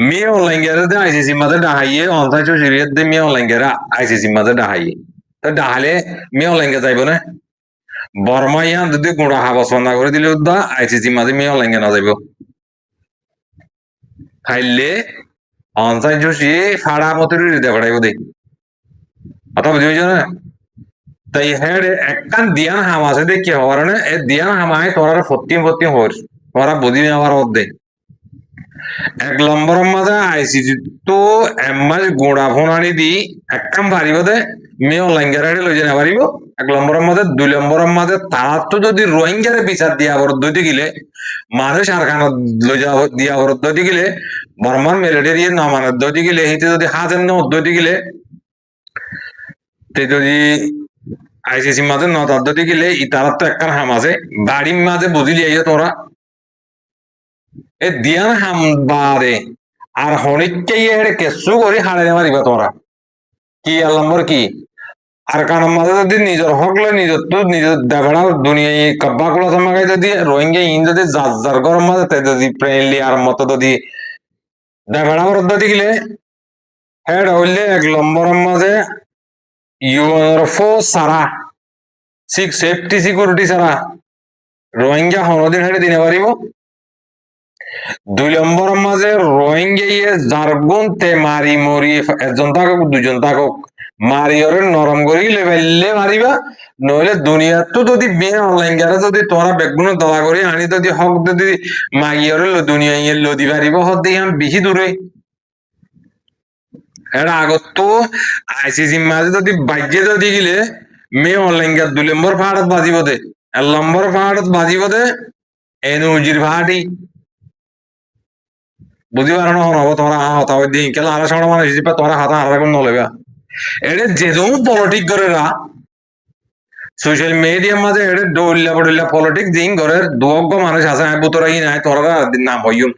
মেয়ে অনলাইন গেলে আইসিসি মাঝে ডাহাইয়ে অনসাইড সিরিয়াস দে মেয়ে অনলাইন গেলে আইসিসি মাঝে ডাহাইয়ে তো ডাহালে মেয়ে অনলাইন গে যাইব না বর্মা ইয়া যদি গুড়া হাবাস বন্ধা করে দিলে দা আইসিসি মাঝে মেয়ে অনলাইন গে না যাইব খাইলে অনসাইড জুসি ফাড়া মতো দিতে পারাইব দেখ কথা বুঝি হয়েছে না তাই হ্যাঁ একখান দিয়ান হাম আছে দেখি হওয়ার না এ দিয়ান হামায় তোরা ফত্তিম ফত্তিম হর তোরা বুঝি আমার অর্ধে এক নম্বরের মাঝে আইসিসি তো এমাস গোড়া ফোন আনি দি একখান পারিব দে মেয়ে অনলাইন গেরাড়ি লই যে না পারিব এক নম্বরের মাঝে, দুই নম্বরের মাঝে তার তো যদি রোহিঙ্গারে বিচার দিয়া অবরোধ দিতে গেলে মানুষ আর খানা দিয়া অবরোধ দিতে গেলে বর্মার মিলিটারি নামানোর দিতে গেলে হিতে যদি হাজার দিতে গেলে তে যদি আইসিসি মাঝে নতার দিতে গেলে ইতার তো একখান হাম আছে বাড়ির মাঝে বুঝিলি এই তোরা এ দিয়ান হাম বারে আর হনিককে হেড়ে কেসু করে হাড়ে মারিবা তোরা কি আর নম্বর কি আর কারণ মাঝে যদি নিজের হকলে নিজের তো নিজের দেবড়া দুনিয়ায় কাব্বা গুলো সমাগাই যদি রোহিঙ্গা ইন যদি যার গরম মাঝে তে যদি ফ্রেন্ডলি আর মতো যদি দেবড়া বরদ্দ দিলে হেড হইলে এক নম্বরের মাঝে ইউএনএফও সারা সেফটি সিকিউরিটি সারা রোহিঙ্গা হনদিন হেঁটে দিনে পারিব দুই নম্বরের মাঝে রোহিঙ্গা ইয়ে জারগুন তে মারি মরি একজন থাকুক দুজন থাকুক মারিয়রে নরম করি লেভেলে মারিবা নইলে দুনিয়ার তো যদি বিয়ে অনলাইন যারা যদি তোরা বেগুন দলা করে আনি যদি হক যদি মাগিয়রে দুনিয়া ইয়ে লদি পারিব হদ দিয়ে বেশি দূরে এটা আগত তো আইসিসি মাঝে যদি বাজ্যে যদি গেলে মেয়ে অনলাইন গা 2 নম্বর ভাড়াত বাজিব দে 1 নম্বর ভাড়াত বাজিব দে এনুজির ভাড়াটি বুঝি পারো হব তোরা হতা হই দিন কেলা আরা সড় মানুষ হিসেবে তোরা হাতা আরা কোন নলেবা এটা যেদম পলিটিক করে না সোশ্যাল মিডিয়ার মাঝে এটা ডইলা পড়িলা পলিটিক দিন ঘরের দুগ্গ মানুষ আছে আমি বুতরা ই নাই তোরা নাম হইম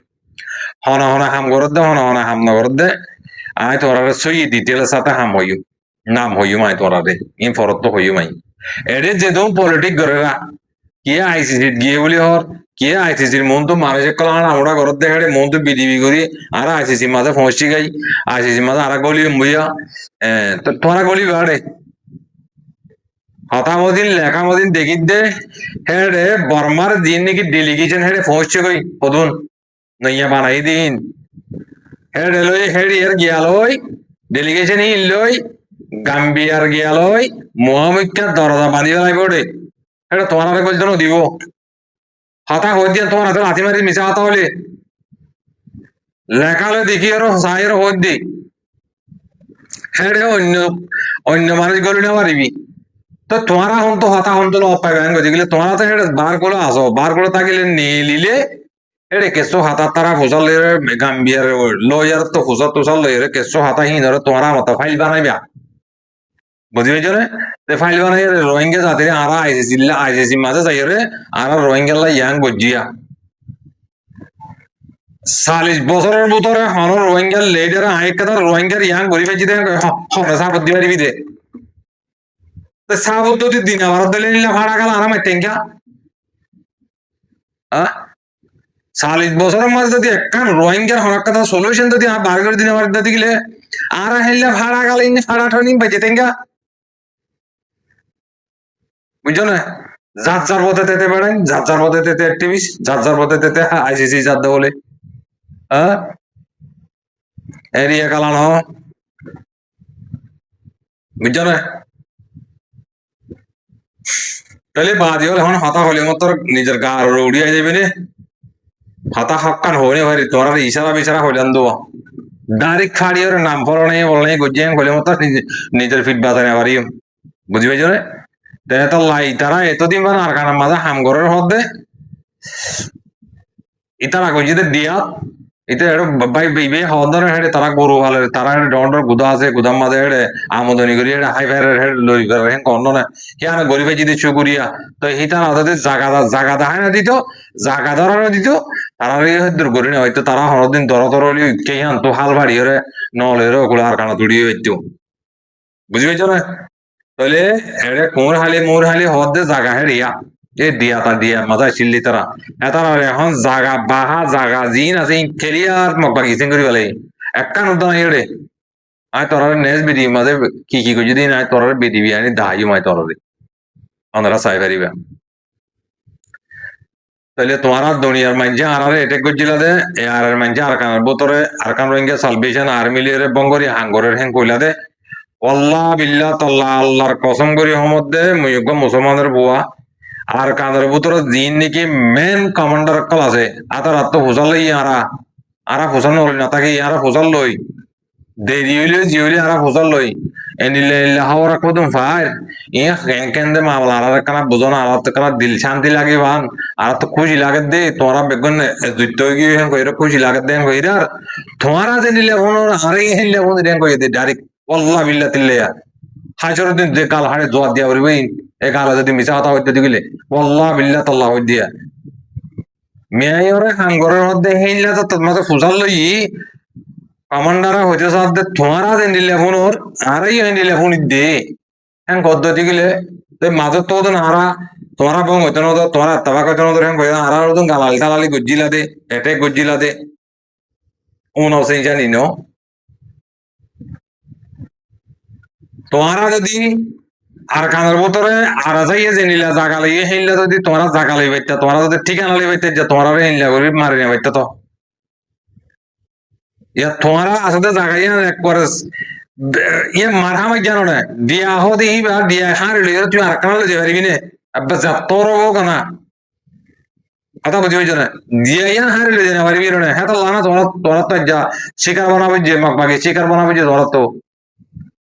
হনা হনা হাম করত দে হনা হনা হাম না করত দে আই তোরা সই ডিটেল সাথে হাম হইম নাম হইম আই তোরা রে ইন ফরত তো হইম আই এটা যেদম পলিটিক করে না কে আইসিসি গিয়ে বলি হর কে আইসিসির মন তো মানুষের কলা আমরা ঘর দেখাড়ে মন তো বিডিবি করি আর আইসিসি মাঝে পৌঁছি গাই আইসিসি মাঝে আর গলি বইয়া তো তোরা গলি বাড়ে হতামদিন লেখামদিন দেখি দে হেড়ে বর্মার দিন নাকি ডেলিগেশন হেড়ে পৌঁছে গই কদুন নইয়া বানাই দিন হেড়ে লই হেড়ি এর গিয়ালই ডেলিগেশন ই লই গাম্বিয়ার গিয়ালই মহামুখ্যা দরজা বাঁধিয়ে লাগবে ওরে এটা তোমার বলতো দিব হতা হয়ে দিয়ে তোমার হাতে লাথি মারি মিশা হতা হলে লেখালে দেখি আরো সাহের হয়ে দি হ্যাঁ অন্য অন্য মানুষ গলি না পারিবি তো তোমারা হন তো হতা হন তো অপায় ব্যাং গেলে তোমারা তো হেঁটে বার করে আসো বার করে থাকিলে নিয়ে নিলে এড়ে কেসো হাতা তারা ফুসাল গাম্বিয়ার লয়ার তো ফুসাল তুষাল লইরে কেসো হাতা হিন ধরে তোমারা মতো ফাইল বানাইবা বুঝি পাইছো রে ফাইল বানাই রোহিঙ্গা জাতিরে আরা আইসিসি মাঝে যাই রে আর রোহিঙ্গা ইয়াং গজিয়া 40 বছরের ভিতরে হন রোহিঙ্গার লেডার আই কথা রোহিঙ্গার ইয়াং গরি পাইছি দে হন সাপত দি পারিবি দে তো সাপত যদি দিন আবার দিলে নিলে ভাড়া গেল আরাম টেঙ্কা 40 বছরের মাঝে যদি একখান রোহিঙ্গার হন কথা সলিউশন যদি বার করে দিন আবার দিতে গেলে আর হেললে ভাড়া গেল ইনি ভাড়া ঠনি পাইছে টেঙ্কা বুঝছো না যার যার পথে তেতে বেড়াই যার যার পথে তেতে অ্যাক্টিভিস্ট যার যার পথে তেতে আইসিসি যার দে বলে এরিয়া কালানো বুঝছো না তাহলে বাদি হলে এখন হতা হলে মতো নিজের গা উড়িয়ে যাবে রে হতা হকান হয়ে ভাই তোরা ইশারা বিশারা হইলাম দেবো ডাইরেক্ট খাড়ি ওর নাম ফলো নেই বলে গজিয়ে হলে মতো নিজের ফিট বাজারে আবার বুঝি পাইছো রে তো লাই তারা এতদিন মানে আর কারণ মাঝে হামগরের হদে ইতারা গজিতে দিয়া এটা ভাই বেবে হদরে হেড়ে তারা গরু হালে তারা ডন্ডর গুদা আছে গুদাম মাঝে হেড়ে আমদানি করি হেড়ে হাই ফায়ারের হেড়ে লই করে হেন কন্ন না কেন গরিবে যদি চুকুরিয়া তো হিতার আদাতে জাগা দেখায় না দিত জাগা ধরানো দিত তারা দূর করি না হয়তো তারা হরদিন দর হলি কে হান তো হাল বাড়ি হরে নলের ওগুলো আর কানা তুড়িয়ে হইতো বুঝি পাইছো না তাহলে হেড়ে মোর হালি হদে জাগা হেড়িয়া এ দিয়া তা দিয়া মাথা চিল্লি তারা এতারা এখন জাগা বাহা জাগা জিন আছে খেলিয়ার মকবা গিসেন করি বলে একটা নতুন এড়ে আয় তোর নেস বিধি মাঝে কি কি যদি নাই তোর বিধিবি আনি দাহাই মাই তোর ওনারা চাই পারিবা তাহলে তোমার দুনিয়ার মানছে আর এটেক করছিল দে এ আর মানছে আর কানার বোতরে আর কান রোহিঙ্গা সালভেশন আর্মি লিয়ে বঙ্গরি হাঙ্গরের হ্যাং কইলা দে আল্লাহ বিল্লাহ তাল্লাহ আল্লাহর কসম করি হমদ দে মুয়গ্য মুসলমানের বুয়া আর কানের ভিতরে দিন নাকি মেন কমান্ডার কল আছে আতার আত্ম ফুসাল লই আরা ফুসাল নলি না তাকে ইয়ারা ফুসাল লই দেরি হইলে জিওলি আর ফুসাল লই এনিলে হাওরা কদম ফার এ কেন্দে মামলা আর কানা বুঝন আর তো কানা দিল শান্তি লাগে বান আর তো খুশি লাগে দে তোরা বেগুন দুইতো গিয়ে কইরা খুশি লাগে দেন কইরা তোরা যে নিলে ওন আরে হিলে ওন দেন কই দে ডাইরেক্ট আল্লাহ বিল্লাহ তিল্লাহ হাজার দিন যে কাল হাড়ে জোয়ার দিয়া করবে এ কাল যদি মিছা কথা হইতে দিলে আল্লাহ বিল্লাহ তাল্লাহ হই দিয়া মেয়রে হাঙ্গরের মধ্যে হিলে তো তোমাকে ফুসাল লই কমান্ডারা হইতে সাথে তোমারা দেন দিলে ফোন ওর আরাই দিলে ফোন দে হ্যাঁ পদ্ধতি গেলে মাঝে তো আরা তোমরা বং হইতো না তোমরা তাবাক হইতো না হ্যাঁ কই আরা ওদন গালালি টালালি গজ্জিলা দে এটে গজ্জিলা দে উন অসে জানি নো তোমরা যদি আর কানের ভিতরে আর যাইয়ে জেনিলা জাগা লইয়ে হেইলা যদি তোমরা জাগা লই বাইতা তোমরা যদি ঠিকানা লই বাইতে যে তোমরা হেইলা করি মারি না বাইতা তো ইয়া তোমরা আসলে জাগাইয়া এক করে ইয়ে মারহামা জানো না দিয়া হো দিই বা দিয়া হারে লইয়া তুই আর কানা লই যাবি নে আব্বা যা তোর না কথা বুঝি হইছ না দিয়া ইয়া হারে লই না পারবি না হ্যাঁ তো লানা তোরা তোরা তো যা শিকার বানাবে যে মকবাগি শিকার বানাবে যে তোরা তো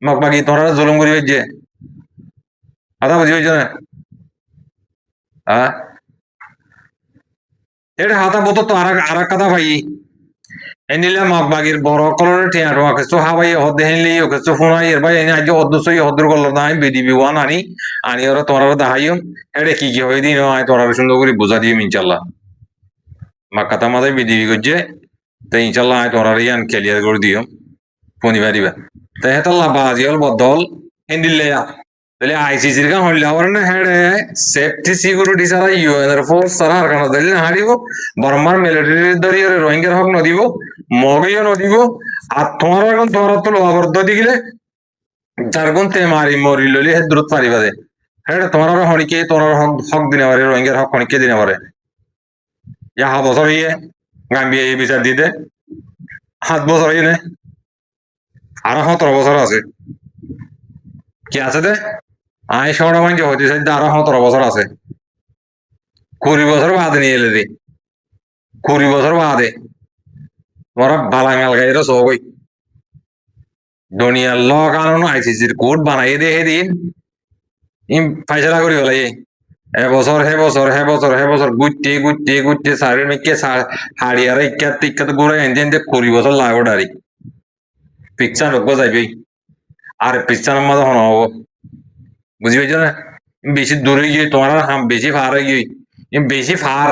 মকবাগি তোরা জুলুম করিবে যে কথা বুঝি হইছ না হ্যাঁ এটা হাতা বতো তো আর কথা ভাই এনিলে মগবাগির বড় কলরে টিয়ার ওকে হাবাই হদে হেনলি ওকে ফোনাই এর ভাই আজ হদ্দসই হদ্দর কল না আমি বিডিবি ওয়ান আনি আনি ওরা তোরা দেখাইম এটা কি হয়ে দিন আয় তোরা সুন্দর করে বুঝা দিম ইনশাল্লাহ মা কথা মাথায় বিডিবি করছে তো ইনশাল্লাহ আয় তোরা ইয়ান ক্লিয়ার করে দিও ফোনি পারিবা তো হেতাল্লাহ বাজি হল বদল হেন্দিলে তাহলে আইসিসির কাম হইলে আমার না হেডে সেফটি সিকিউরিটি ছাড়া ইউএনএর ফোর্স ছাড়া আর কানা দিলে না হারিব বর্মার মিলিটারি দরিয়ে রোহিঙ্গার হক নদিব মগইও নদিব আর তোমার এখন তোমার তো লোহাবর্দ দিলে যার গুণ তে মারি মরি ললি হে দূরত পারিবা দে হেডে তোমার হনিকে তোমার হক হক দিনে পারে রোহিঙ্গার হক হনিকে দিনে পারে ইয়া বছর ইয়ে গাম্বিয়া এই বিচার দিতে 7 বছর ইয়ে নে আর 17 বছর আছে কি আছে দে আয় সৌরা মাঞ্জ হইতে চাই আরো 17 বছর আছে 20 বছর বাদে নিয়ে এলে রে 20 বছর বাদে তোরা বালাঙ্গাল গাইরা সবই দুনিয়ার ল কানুন আইসিসির কোড বানাই দে দিন ইম ফাইসলা করি বলাই এবছর হে বছর হে বছর হে বছর গুটতে গুটতে গুটতে সারের মেকে হাড়িয়ার ইক্কাত ইক্কাত ঘুরে এনজেন 20 বছর লাগো ডারি পিকচার রোগ যাইবি আর পিকচার মাঝে হন হবো বুঝি পাইছ না বেশি দূরে গিয়ে তোমার বেশি ফার গিয়ে বেশি ফার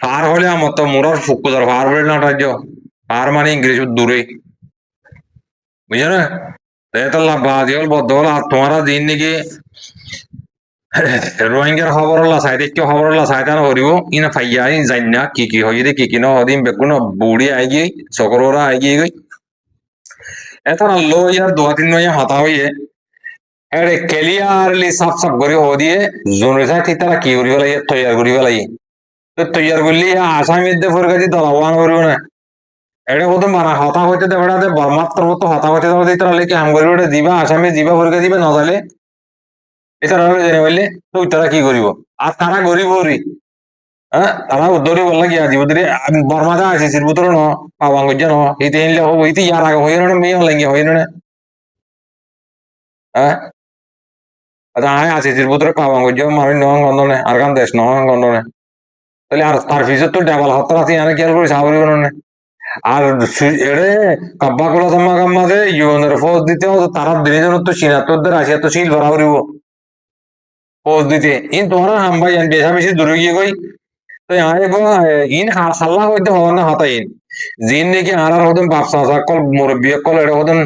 ফার হলে আমার তো মোরার ফুকুদার ফার বলে না রাজ্য ফার মানে ইংরেজ দূরে বুঝছো না তাহলে বাদি হল বদ্ধ হল আর তোমারা দিন নাকি রোহিঙ্গার খবর হল্লা সাইডে কেউ খবর হল্লা সাইডে হরিব ইনা ফাইয়া জানি না কি হয়ে দে কি ন হদিন বেগুন বুড়ি আই গিয়ে সকরা আই গিয়ে গই এত লো ইয়ার 2-3 মাস হাতা হইয়ে এরে ক্লিয়ারলি সাফ সাফ করে হো দিয়ে জোনে সাই ঠিক তারা কি করি ফেলাই তৈয়ার করি ফেলাই তো তৈয়ার করলি আসামির দে ফরকাজি দলাওয়ান করিব না এটা কত মারা হতা হইতে দে বেড়াতে মাত্র মতো হতা হইতে দেবে তারা লেকে আম করি ওটা দিবা আসামি দিবা ফরকা দিবে না তাহলে এটা জেনে বললে তো তারা কি করিব আর তারা গরিব রি হ্যাঁ তারা উদ্দরি বললা কি আজি উদ্দরি বর্মাদা আছে সিরপুত্র ন পাওয়াঙ্গজ ন ইতে ইনলে হবো ইতি ইয়ার আগে হইল না মেয়ে হলেঙ্গে হইল না হ্যাঁ আচ্ছা আয় আছে সিরপুত্র পাওয়াঙ্গজ মারি নং গন্ধনে আর কান দেশ নং গন্ধনে তাহলে আর তার ফিসের তো ডাবল হত্তা আছে আনে কি আর করে সাবরি না আর এরে কাব্বা কোলা তোমা কাম্মা দে ইউনের ফোজ দিতে তারা দিনের জন্য তো ৭৯ রাশিয়া তো শিল ভরা করিব ফোজ দিতে ইন তোমরা হামবাই আন বেশা বেশি দূরে গিয়ে গই তো আয় গো ইন হাল্লা হইতে হওয়ার না হতা ইন জিন নাকি আর হতেন বাপসা কল মুরব্বী কল এটা হতেন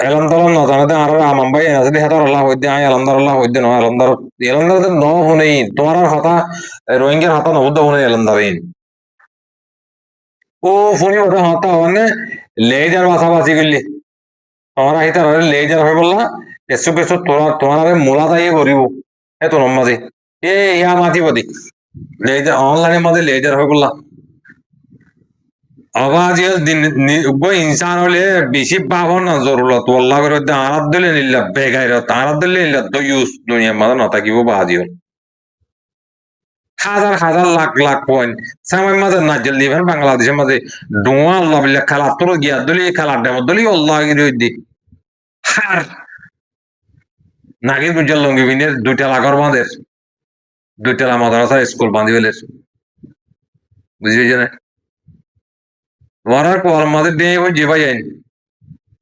এলাম দলাম না জানাতে আর আমাম্বাই আছে হাতার আল্লাহ হইতে আয় আলমদার আল্লাহ হইতে নয় আলমদার এলমদার ন শুনে ইন তোমার হতা রোহিঙ্গার হতা নবুদ্ধ শুনে এলমদার ইন ও ফোনে ওটা হতা মানে লেজার বাছাবাছি করলি তোমার আহিতার লেজার হয়ে বললা কেঁচু কেঁচু তোরা তোমার মূলা তাইয়ে করিব এ তোর মাঝে এ ইয়া মাতি পাতি লেজার অনলাইনের মাঝে লেজার হয়ে বললা আওয়াজ ইনসান হলে বেশি পাবো না জরুরত আল্লাহ করে আরাত দিলে নিল্লা বেগাইর আরাত দিলে নিল্লা তো ইউজ দুনিয়ার মাঝে না থাকিব বাজি হল হাজার হাজার লাখ লাখ পয়েন্ট সামাই মাঝে নাজেল দিবেন বাংলাদেশের মাঝে ডোয়া আল্লাহ বিল্লা খেলা তোর গিয়া দলি খেলার ডেমো দলি আল্লাহ গিরি হার নাগির গুজ্জার লঙ্গি বিনের দুইটা লাখর বাঁধের দুইটা মাদ্রাসা স্কুল বাঁধি বেলের বুঝিয়েছে না তোরা কল মাঝে দিয়ে যে ভাই আইন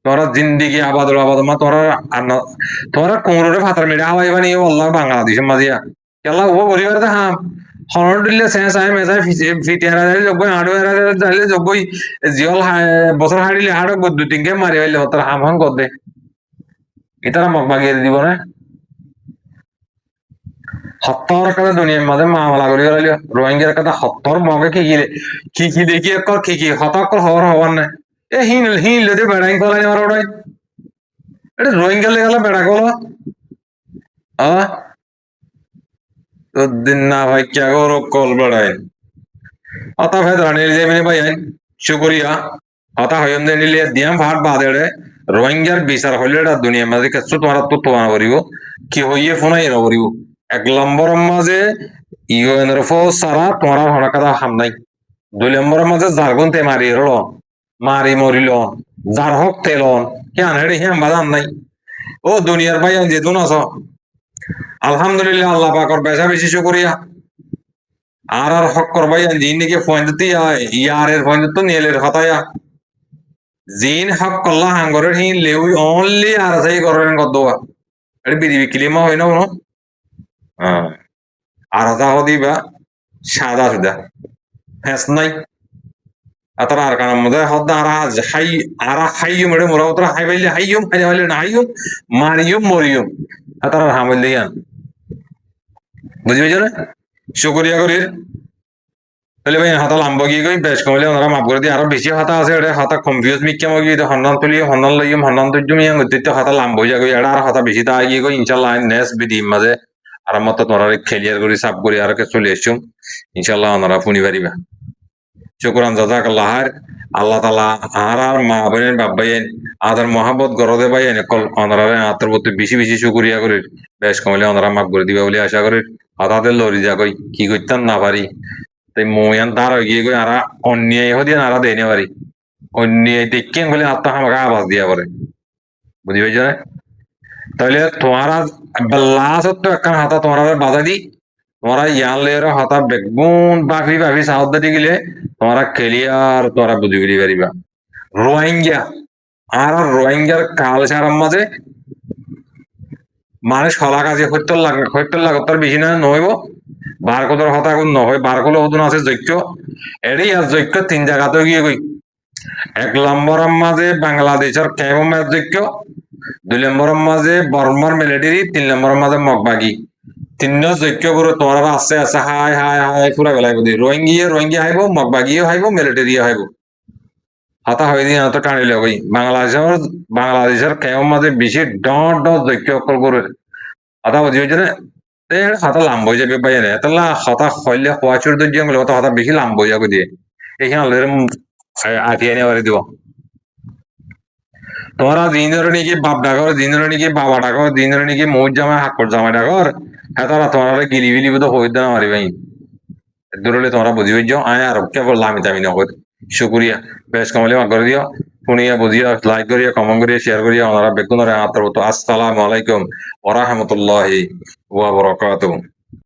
তোরা জিন্দিগি আবাদ মা তোরা কোমরে ফাতার মেরে হাওয়াই বানিয়ে আল্লাহ বাংলাদেশের মাঝিয়া কেলা ও পরিবার হাম হরণ দিলে চেঁচাই মেচাই ফিটিয়ারা যাইলে যোগ্য হাড়ু এরা যাইলে যোগ্যই জিয়ল বছর হাড়িলে হাড় দুই তিনকে মারি পাইলে তোর হাম হাম কর দে এটারা মগ বাগিয়ে দিব না সত্তর কথা দুনিয়ার মাঝে মামলা করি রোহিঙ্গার কথা সত্তর মগে কি দেখি একর কি হতাক্কর হওয়ার হওয়ার নাই এ হিন লেদে বেড়াই কলাই আমার ওটাই এটা রোহিঙ্গা লেগালা বেড়া কল দিন না ভাই কে গো কল বেড়াই অতা ভাই রানির যে মেনে ভাই শুকরিয়া অতা হইম দে নিলে দিয়াম ভাট বাদে রোহিঙ্গার বিচার হইলে এটা দুনিয়ার মাঝে কিছু তোমার তো তোমার করিব কি হইয়ে ফোনাই এরা করিব এক নম্বরের মাঝে ইউএনের সারা তোমার হঠাৎ হাম নাই 2 নম্বরের মাঝে জারগুন তে মারি মারি মরিল যার হক তেলন কেন হেড়ে হ্যাঁ বাজান নাই ও দুনিয়ার ভাই যে দুন আস আলহামদুলিল্লাহ আল্লাহ পাকর বেশা বেশি শুকরিয়া আর হক করবাই জিন নাকি ফোন দিতে ইয়ারের ফোন দিত নিয়েলের হতায়া জিন হক করলা হাঙ্গরের হিন লেউই অনলি আর সাই করেন কদোয়া এটা বিধি কিলিমা হয় না কোনো আর হাতা হদিবা সাদা সুদা হ্যাঁ নাই atau arkan muda hoda ara hayyum mere mura otra haybeli hayyum na hayyum marium morium atau hamelian বুঝি বুঝে না শুকরিয়া করি তাহলে ভাই হাতা লাম্বা গিয়ে গই বেশ কমলে ওনারা মাফ করে দিয়ে আরো বেশি হাতা আছে এটা হাতা কনফিউজ মিক্কা মগি তো হন্নান তুলি হন্নান লইম হন্নান তুজুম ইয়াং তো হাতা লাম্বা হয়ে যাবে এটা আর হাতা বেশি তা গিয়ে গই ইনশাআল্লাহ নেক্সট ভিডিও মাঝে আর মত তোমরা ক্লিয়ার করে সাফ করে আর কে চলে এসছুম ইনশাআল্লাহ ওনারা ফুনি পারিবা শুকরান জাযাকাল্লাহ আল্লাহ তাআলা আর মা বোনের বাবাইন আদার মহব্বত গরদে বাইন কল ওনারা আতর প্রতি বেশি বেশি শুকরিয়া করে বেশ কমলে ওনারা মাফ করে দিবা বলে আশা করি আদাদের লরি যা কই কি করতাম না পারি তাই ময়ান তার গিয়ে গই আর অন্যায় হদিয়া নারা দেনে পারি অন্যায় দেখেন বলে আত্মা আমাকে আওয়াজ দিয়া করে বুঝি পাইছো না তাহলে তোমারা লাস্ট তো একখান হাতা তোমারা বাজা দি তোমরা ইয়ালের হাতা বেগুন বাফি বাফি সাহায্য দিয়ে গেলে তোমরা ক্লিয়ার তোমরা বুঝি বুঝি পারিবা রোহিঙ্গা আর রোহিঙ্গার কালচারের মাঝে মানুষ হলা কাজে সত্তর লাখ তার বেশি না নহইব বারকোদর হতা গুণ নহয় বারকোলো হতুন আছে যজ্ঞ এরই আর যজ্ঞ 3 জায়গাতে গিয়ে গই 1 নম্বরের মাঝে বাংলাদেশের ক্যাম্পের যজ্ঞ 2 নম্বরের মাঝে বর্মার মিলিটারি 3 নম্বরের মাঝে মগবাগি 3 যজ্ঞ করে তোমরা আছে আছে হাই হাই হাই পুরা বেলায় বুঝি রোহিঙ্গা হাইব মগবাগিও হাইব মিলিটারিও হাইব হাতা হয়ে দিয়ে তো টানিলে গই বাংলাদেশের ক্যাম্পের মাঝে বেশি ডট যজ্ঞ করে হাতা বুঝি হয়েছে না হাতা লাম্ব হয়ে যাবে বাইরে তাহলে হাতা হইলে হওয়া চুর জঙ্গলে হাতা বেশি লাম্ব হয়ে যাবে দিয়ে এইখানে আটিয়ে নিয়ে দিব তোমরা দিন ধরে নাকি বাপ ডাকর দিন ধরে নাকি বাবা ডাকর দিন ধরে নাকি মৌজ জামাই হাকর জামাই ডাকর হ্যাঁ তারা তোমরা গিলি বিলি বোধ হয়ে না মারি ভাই দূরলে তোমরা বুঝি বুঝছো আয় আর কেবল লামি দামি নগদ শুক্রিয়া বেশ কমলে মা করে দিও শুনিয়া বুঝিয়া লাইক করিয়া কমেন্ট করিয়া শেয়ার করিয়া ওনারা বেগুনের আত্মরত আসসালামু আলাইকুম ওয়া রাহমাতুল্লাহি ওয়া বারাকাতুহু